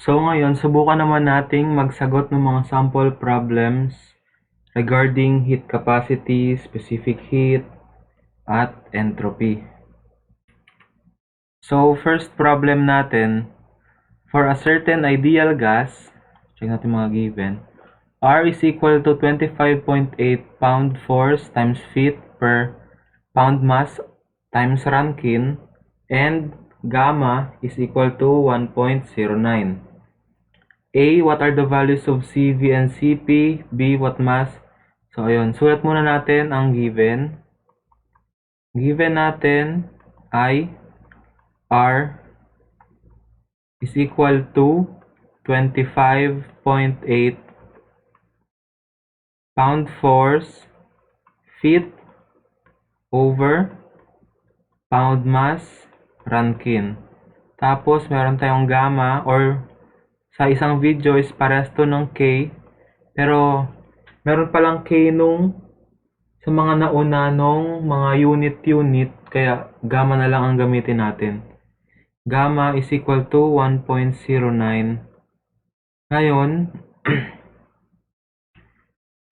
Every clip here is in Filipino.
So ngayon, subukan naman nating magsagot ng mga sample problems regarding heat capacity, specific heat, at entropy. So first problem natin, for a certain ideal gas, check natin mga given, R is equal to 25.8 pound force times feet per pound mass times Rankine, and gamma is equal to 1.09. A, what are the values of CV and CP? B, what mass? So, ayun. Sulat muna natin ang given. Given natin ay R is equal to 25.8 pound force feet over pound mass Rankine. Tapos, meron tayong gamma or sa isang video is parehas to ng K. Pero, meron palang K nung sa mga nauna nung mga unit. Kaya, gamma na lang ang gamitin natin. Gamma is equal to 1.09. Ngayon,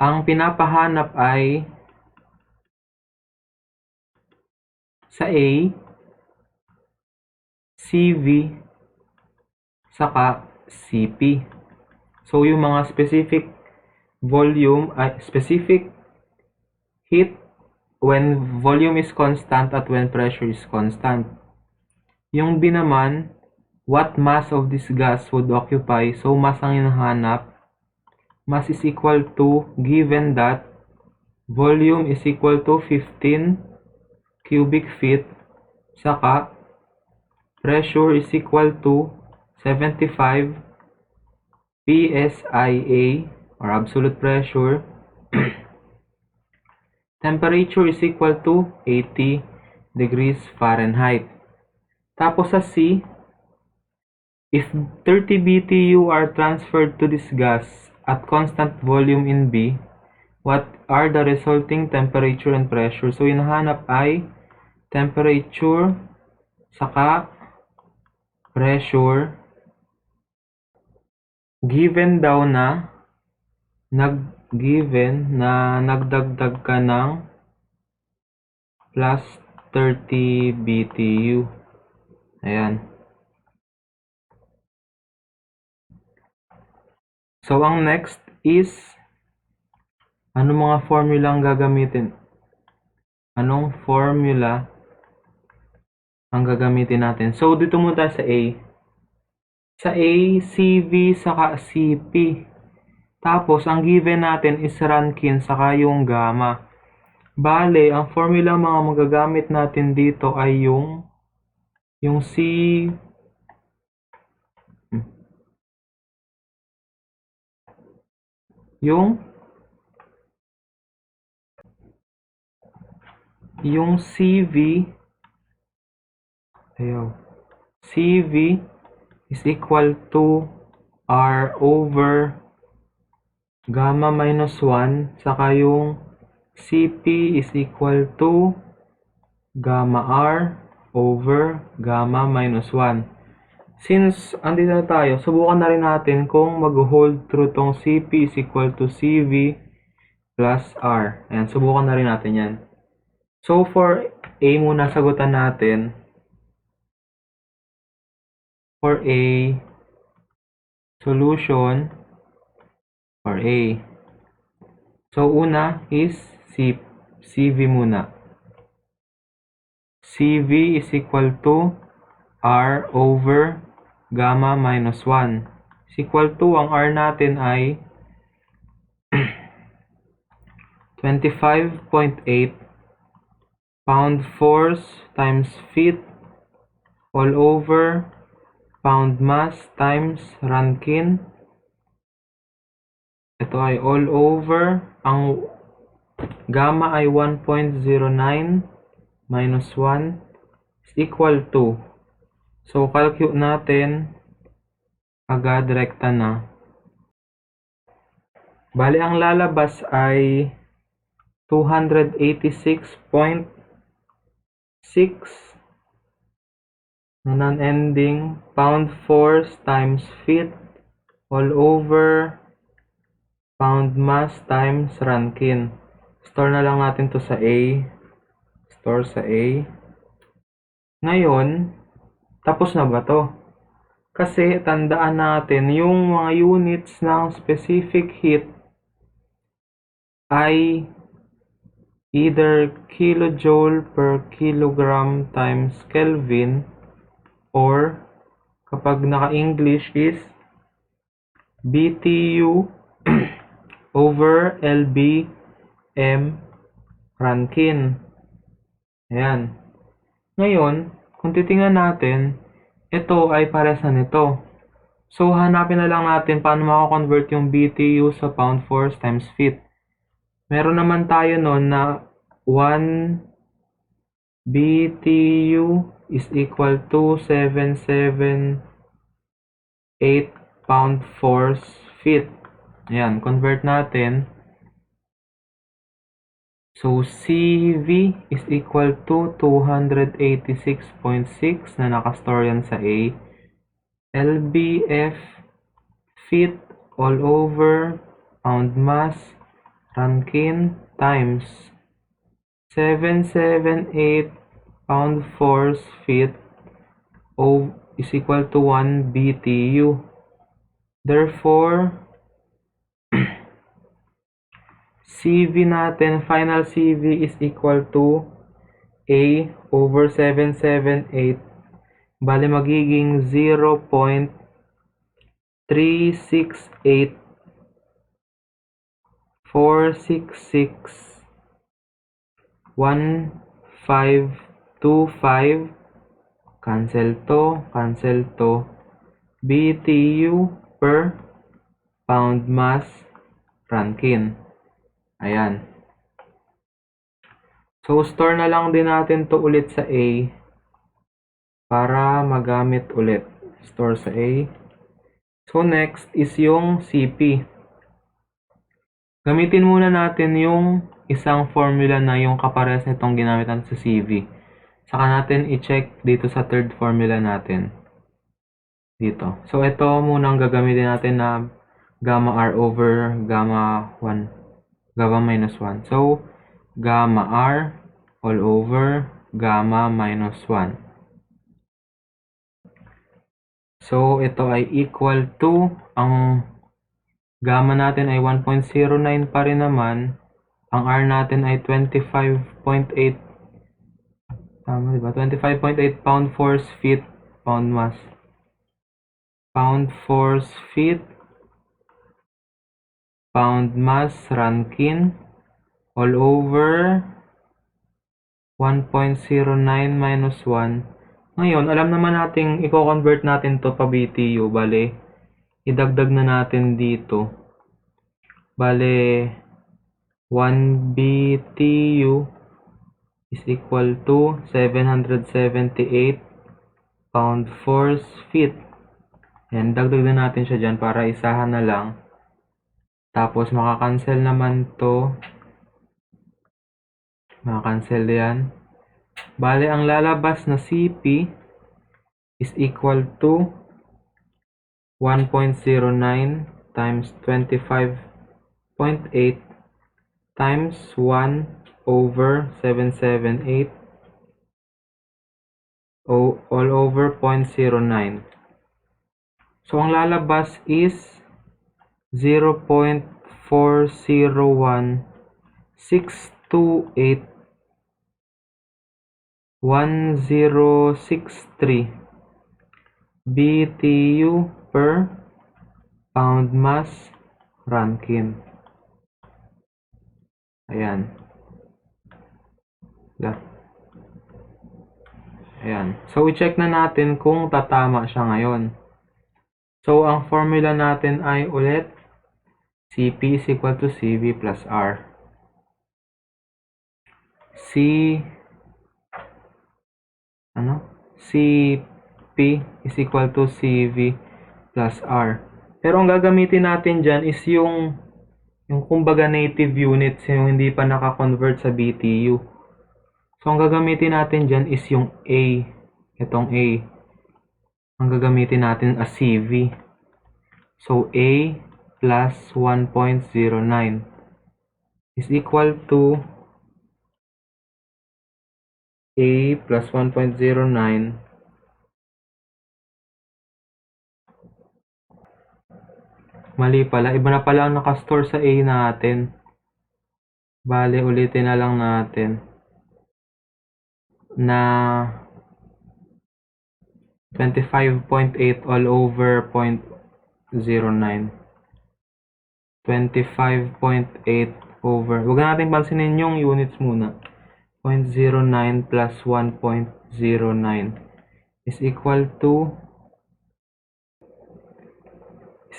ang pinapahanap ay sa A, CV, saka CP. So, yung mga specific volume, specific heat when volume is constant at when pressure is constant. Yung B naman, what mass of this gas would occupy? So, mass ang hinahanap. Mass is equal to, given that volume is equal to 15 cubic feet, saka pressure is equal to 75 PSIA or absolute pressure. Temperature is equal to 80 degrees Fahrenheit. Tapos sa C, if 30 BTU are transferred to this gas at constant volume in B, what are the resulting temperature and pressure? So, hinahanap ay temperature saka pressure given daw na nagdagdag ka ng plus 30 BTU. Ayan. So, ang next is ano mga formula ang gagamitin? Anong formula ang gagamitin natin? So, dito muna tayo sa A. Sa A, CV, saka CP. Tapos, ang given natin is Rankine, saka yung gamma. Bale, ang formula mga magagamit natin dito ay yung C, yung CV, CV is equal to R over gamma minus 1, saka yung CP is equal to gamma R over gamma minus 1. Since andito na tayo, subukan na rin natin kung mag-hold true tong CP is equal to CV plus R. Ayan, subukan na rin natin yan. So, for A muna sagutan natin. For A, solution for A. So, una is CV muna. CV is equal to R over gamma minus 1. Is equal to, ang R natin ay 25.8 pound force times feet all over pound mass times Rankine. Ito ay all over. Ang gamma ay 1.09 minus 1 is equal to. So, calculate natin agad, direkta na. Bali, ang lalabas ay 286.6 non-ending pound force times feet all over pound mass times Rankine. Store na lang natin to sa A. Store sa A. Ngayon, tapos na ba to? Kasi tandaan natin yung mga units ng specific heat ay either kilojoule per kilogram times Kelvin or kapag naka-English is BTU over LBM Rankine. Ayan. Ngayon, kung titingnan natin, ito ay pares na nito. So, hanapin na lang natin paano mako-convert yung BTU sa pound force times feet. Meron naman tayo noon na 1 BTU is equal to 778 pound force feet. Ayan, convert natin. So, CV is equal to 286.6 na nakastore yan sa A. LBF feet all over pound mass Rankine times 778 pound force feet is equal to 1 BTU. Therefore, CV natin, final CV is equal to A over 778. Bale, magiging 0.368,466,1525. Cancel to. BTU per pound mass Rankine. Ayan. So, store na lang din natin to ulit sa A para magamit ulit. Store sa A. So, next is yung CP. Gamitin muna natin yung isang formula na yung kapares nitong ginamit natin sa CV. Saka natin i-check dito sa third formula natin. Dito. So, ito muna ang gagamitin natin na gamma R over gamma minus 1. So, gamma R all over gamma minus 1. So, ito ay equal to, ang gamma natin ay 1.09 pa rin naman. Ang R natin ay 25.8. Tama, diba? 25.8 pound force feet pound mass. Pound force feet pound mass Rankine all over 1.09 minus 1. Ngayon, alam naman natin, i-convert natin to pa BTU. Bale, idagdag na natin dito. Bale, 1 BTU is equal to 778 pound force feet. Yan, dagdag na natin siya dyan para isahan na lang. Tapos, makakancel naman to. Makakancel yan. Bale, ang lalabas na CP is equal to 1.09 times 25.8 times 1 over 778 all over 0.09. So, ang lalabas is 0.4016281063 BTU per pound mass Rankine. Ayan. Ayan. So, i-check na natin kung tatama siya ngayon. So, ang formula natin ay ulit CP is equal to CV plus R. CP is equal to CV plus R. Pero ang gagamitin natin dyan is yung kumbaga native units, yung hindi pa naka-convert sa BTU. So, ang gagamitin natin dyan is yung A. Itong A. ang gagamitin natin as CV. So, A plus 1.09 is equal to A plus 1.09 mali pala. Iba na pala ang nakastore sa A natin. Bale, ulitin na lang natin na 25.8 all over 0.09. 25.8 over. Huwag natin pansinin yung units muna. 0.09 plus 1.09 is equal to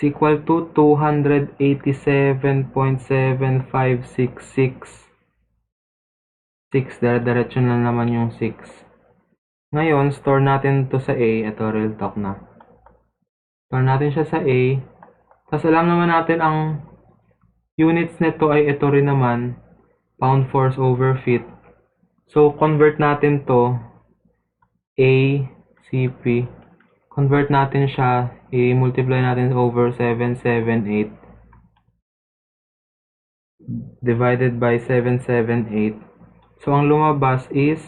287.7566. 6, dire-diretso na naman yung 6. Ngayon, store natin to sa A. Ito, real talk na. Store natin siya sa A. Tapos alam naman natin ang units nito ay ito rin naman. Pound force over feet. So, convert natin to A, CP. Convert natin siya. I-multiply natin over 778. Divided by 778. So, ang lumabas is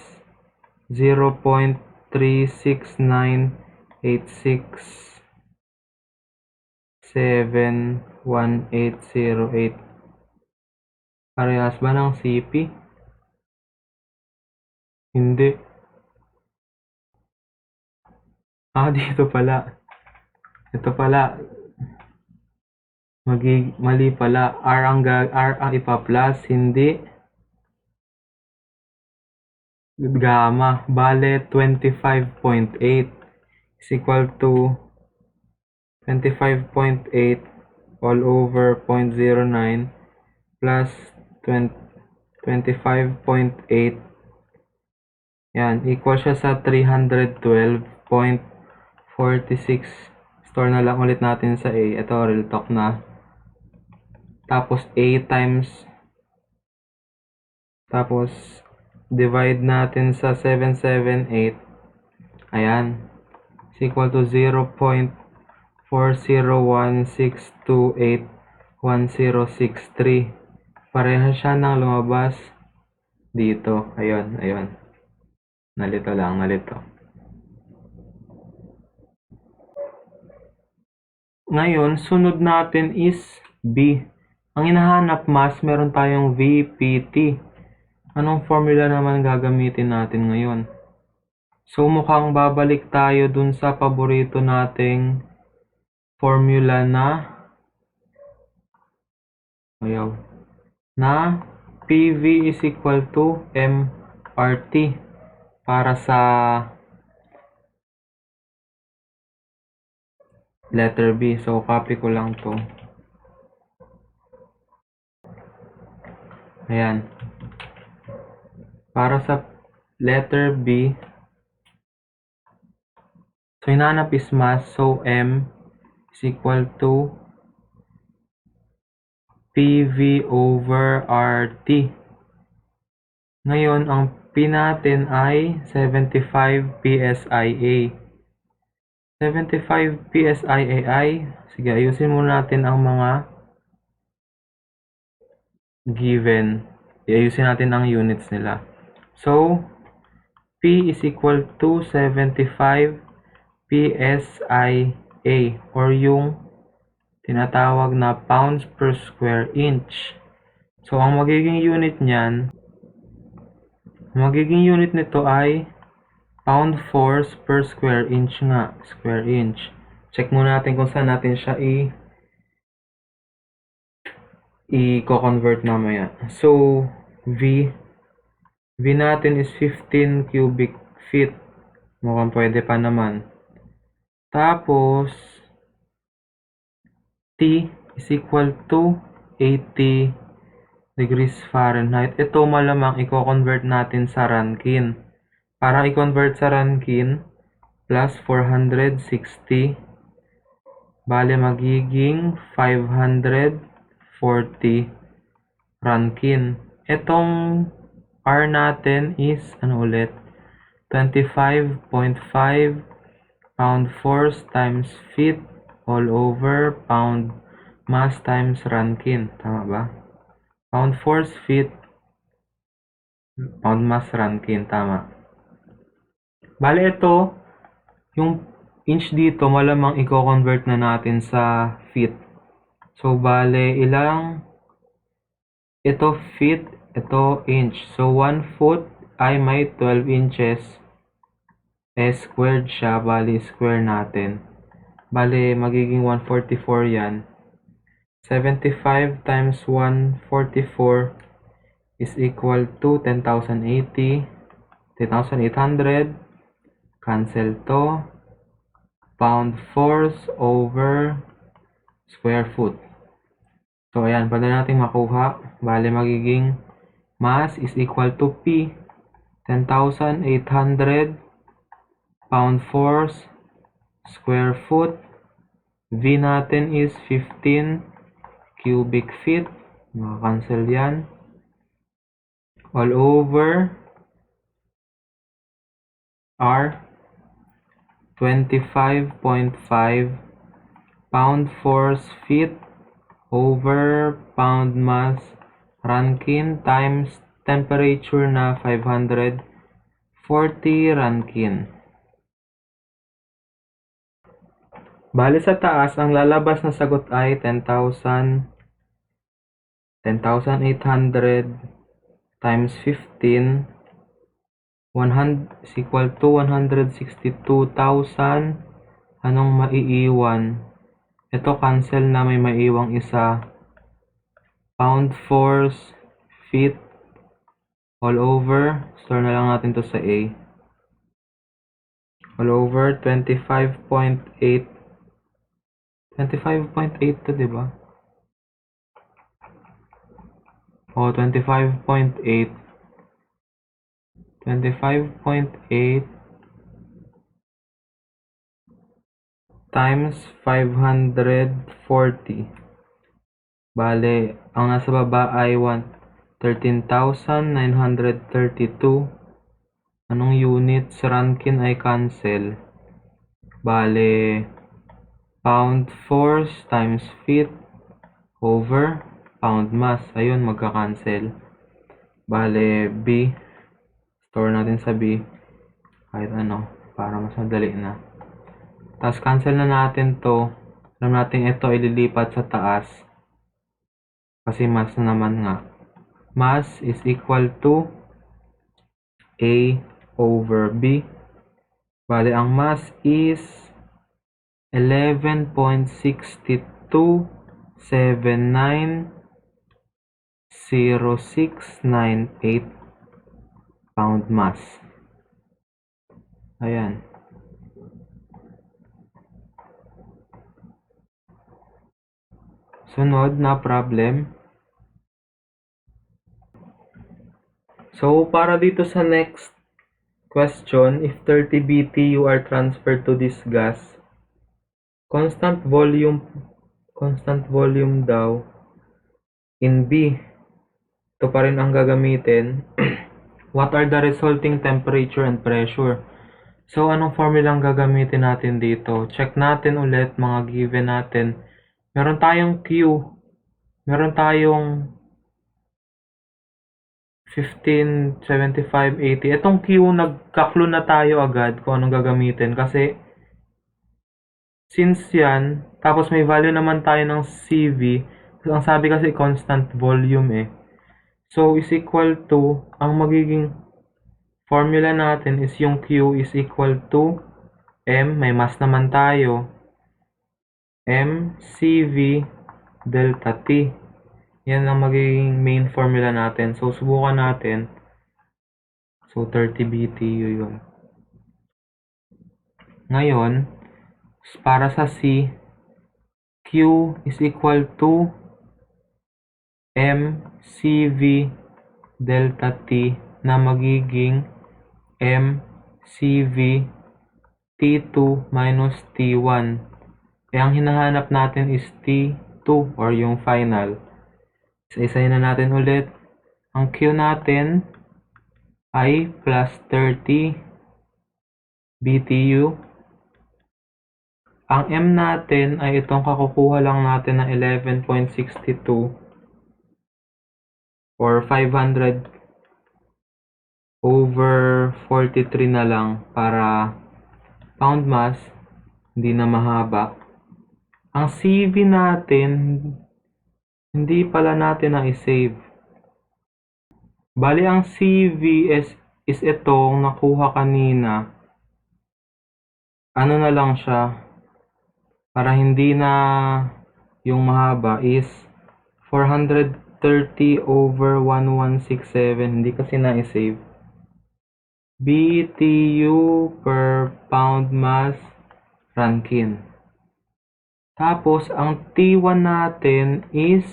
0.36986.71808. Parehas ba ng CP? Hindi. Dito pala. Ito pala. Mali pala. R ang ipa-plus, hindi gamma. Bale, 25.8 is equal to 25.8 all over 0.09 plus 25.8. Yan, equal siya sa 312.46. Store na lang ulit natin sa A. Ito, real talk na. Tapos, A times. Tapos, divide natin sa 778. Ayan. Is equal to 0.4016281.063. Pareha siya ng lumabas dito. Ayun, ayun. Nalito lang, nalito. Ngayon, sunod natin is B. Ang hinahanap mas, meron tayong VPT. Anong formula naman gagamitin natin ngayon? So, mukhang babalik tayo dun sa paborito nating formula na PV is equal to MRT para sa letter B. So, copy ko lang to. Ayan. Para sa letter B, so hinahanap is mass. So, M is equal to PV over RT. Ngayon, ang P natin ay 75 PSIA. 75 PSIA ay, sige, ayusin muna natin ang mga given. Iayusin natin ang units nila. So, P is equal to 75 PSIA or yung tinatawag na pounds per square inch. So, ang magiging unit nito ay pound force per square inch nga. Square inch. Check muna natin kung saan natin siya i-convert mamaya. So, V natin is 15 cubic feet. Mukhang pwede pa naman. Tapos, T is equal to 80 degrees Fahrenheit. Ito malamang i-convert natin sa Rankine. Para i-convert sa Rankine, plus 460. Bale, magiging 540 Rankine. Itong R natin is, 25.5 pound force times feet all over pound mass times Rankine. Tama ba? Pound force, feet, pound mass, Rankine. Tama. Bale, ito, yung inch dito, malamang i-convert na natin sa feet. So, bale, ito feet, ito inch. So, 1 foot ay may 12 inches. Squared siya, bale, square natin. Bale, magiging 144 yan. 75 times 144 is equal to 10,080. 10,800. Cancel to. Pound force over square foot. So, ayan, pwede natin makuha. Bale, magiging mass is equal to P. 10,800 pound force square foot. V natin is 15 cubic feet. Maka-cancel yan. All over R. 25.5 pound force feet over pound mass Rankine times temperature na 540 Rankine. Bali sa taas, ang lalabas na sagot ay 10,800 times 15 100 is equal to 162,000. Anong maiiwan? Ito cancel na, may maiiwang isa. Pound force feet all over. Store na lang natin to sa A. All over 25.8. 25.8 to, diba? O, 25.8. 25.8 times 540. Bale, ang nasa baba ay 13,932. Anong unit? Sa Rankine ay cancel. Bale, pound force times feet over pound mass. Ayun, magka-cancel. Bale, B. Store natin sa B. Kahit ano, para mas madali na. Tapos, cancel na natin to. Alam natin ito ililipat sa taas. Kasi mass na naman nga. Mass is equal to A over B. Bale, ang mass is 11.62790698 pound mass. Ayan. Sunod na problem. So, para dito sa next question, if 30 BTU are transferred to this gas, constant volume daw in B. Ito pa rin ang gagamitin. What are the resulting temperature and pressure? So, anong formula ang gagamitin natin dito? Check natin ulit mga given natin. Meron tayong Q. Meron tayong 15, 75, 80. Itong Q, nagka-clue na tayo agad kung anong gagamitin. Kasi, since yan, tapos may value naman tayo ng CV. Ang sabi kasi constant volume eh. So, is equal to, ang magiging formula natin is yung Q is equal to M, may mass naman tayo, M CV delta T. Yan ang magiging main formula natin. So, subukan natin. So, 30 BTU yun. Ngayon, para sa C, Q is equal to M CV delta T na magiging M CV T2 minus T1. Kaya ang hinahanap natin is T2 or yung final. Isa-isahin na natin ulit. Ang Q natin ay plus 30 BTU Ang M natin ay itong kakukuha lang natin na 11.62 or 500 over 43 na lang para pound mass, hindi na mahaba. Ang CV natin, hindi pala natin na i-save. Bali, ang CV is itong nakuha kanina. Ano na lang siya, para hindi na yung mahaba is 430 over 1167. Hindi kasi na i-save. BTU per pound mass Rankine. Tapos, ang T1 natin is,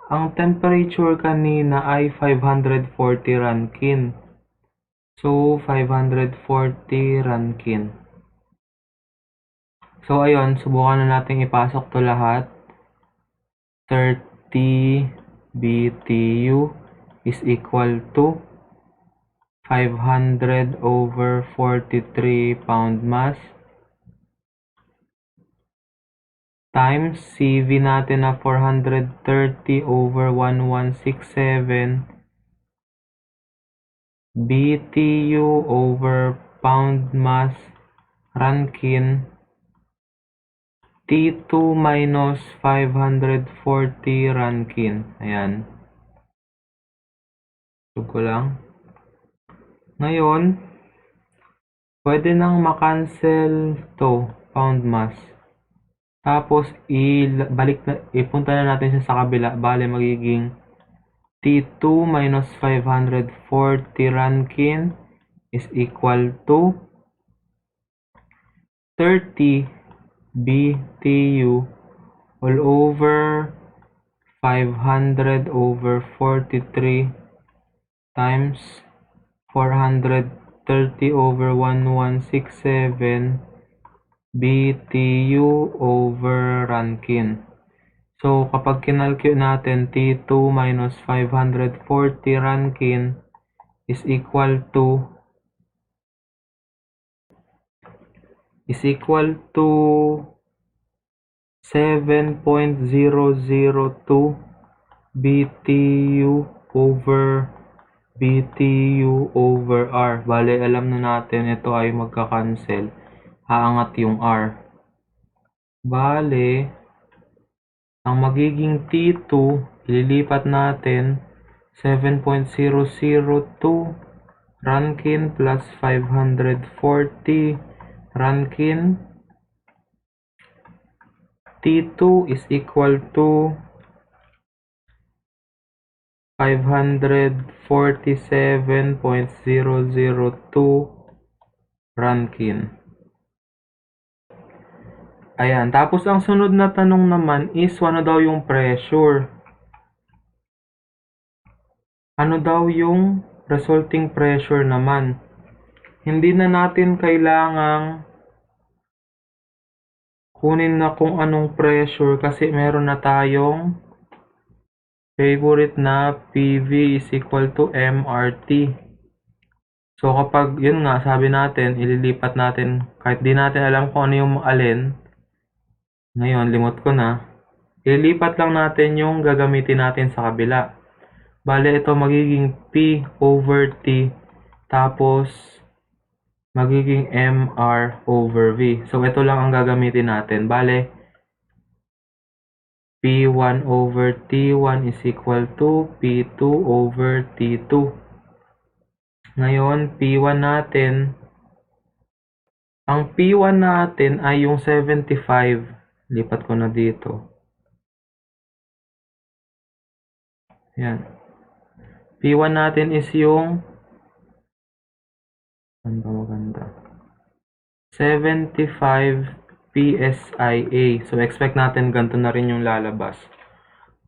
ang temperature kanina ay 540 Rankine. So, 540 Rankine. So, ayun, subukan na natin ipasok to lahat. 30 BTU is equal to 500 over 43 pound mass times CV natin na 430 over 1167 BTU over pound mass Rankine T2 minus 540 Rankine. Ayan. Tug ko lang. Ngayon, pwede nang makancel to pound mass. Tapos, ipunta na natin siya sa kabila. Bale, magiging T2 minus 540 Rankine is equal to 30 BTU all over 500 over 43 times 430 over 1167 BTU over Rankine. So, kapag kinalculate natin, T2 minus 540 Rankine is equal to 7.002 BTU over R. Bale, alam na natin ito ay magka-cancel. Aangat yung R. Bale, ang magiging T2, ililipat natin 7.002 Rankine plus 540 Rankine. T2 is equal to 547.002 Rankine. Ayan. Tapos, ang sunod na tanong naman is, ano daw yung pressure? Ano daw yung resulting pressure naman? Hindi na natin kailangang kunin na kung anong pressure kasi meron na tayong favorite na PV is equal to MRT. So, kapag, yun nga, sabi natin, ililipat natin, kahit di natin alam kung ano yung alin, ngayon, limot ko na, ililipat lang natin yung gagamitin natin sa kabila. Bale, ito magiging P over T, tapos, magiging MR over V. So, ito lang ang gagamitin natin. Bale, P1 over T1 is equal to P2 over T2. Ngayon, P1 natin, ang P1 natin ay yung 75. Lipat ko na dito. Yan. P1 natin is yung maganda. 75 PSIA. So, expect natin ganito na rin yung lalabas.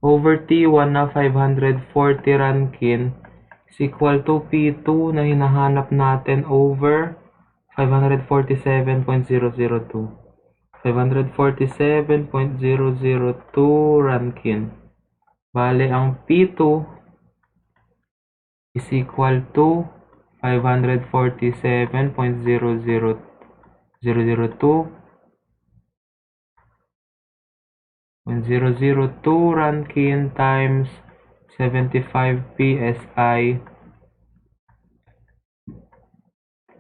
Over T1 na 540 Rankine is equal to P2 na hinahanap natin over 547.002. 547.002 Rankine. Bale, ang P2 is equal to 547.002 0.002 Rankine times 75 psi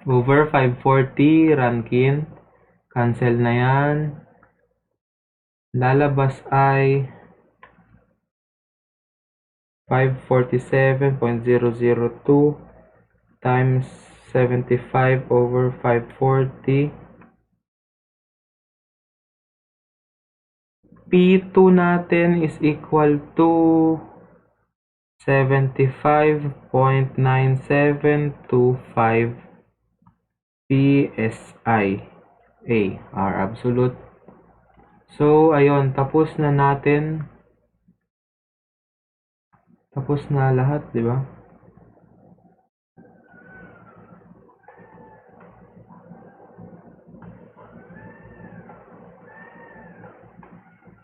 over 540 Rankine. Cancel na yan. Lalabas ay 547.002 times 75 over 540. P2 natin is equal to 75.9725 psi. Our absolute. So, ayun, tapos na natin. Tapos na lahat, di ba?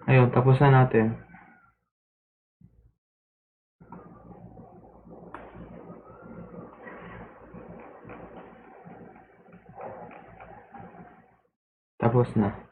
Ayun, tapos na natin. Tapos na.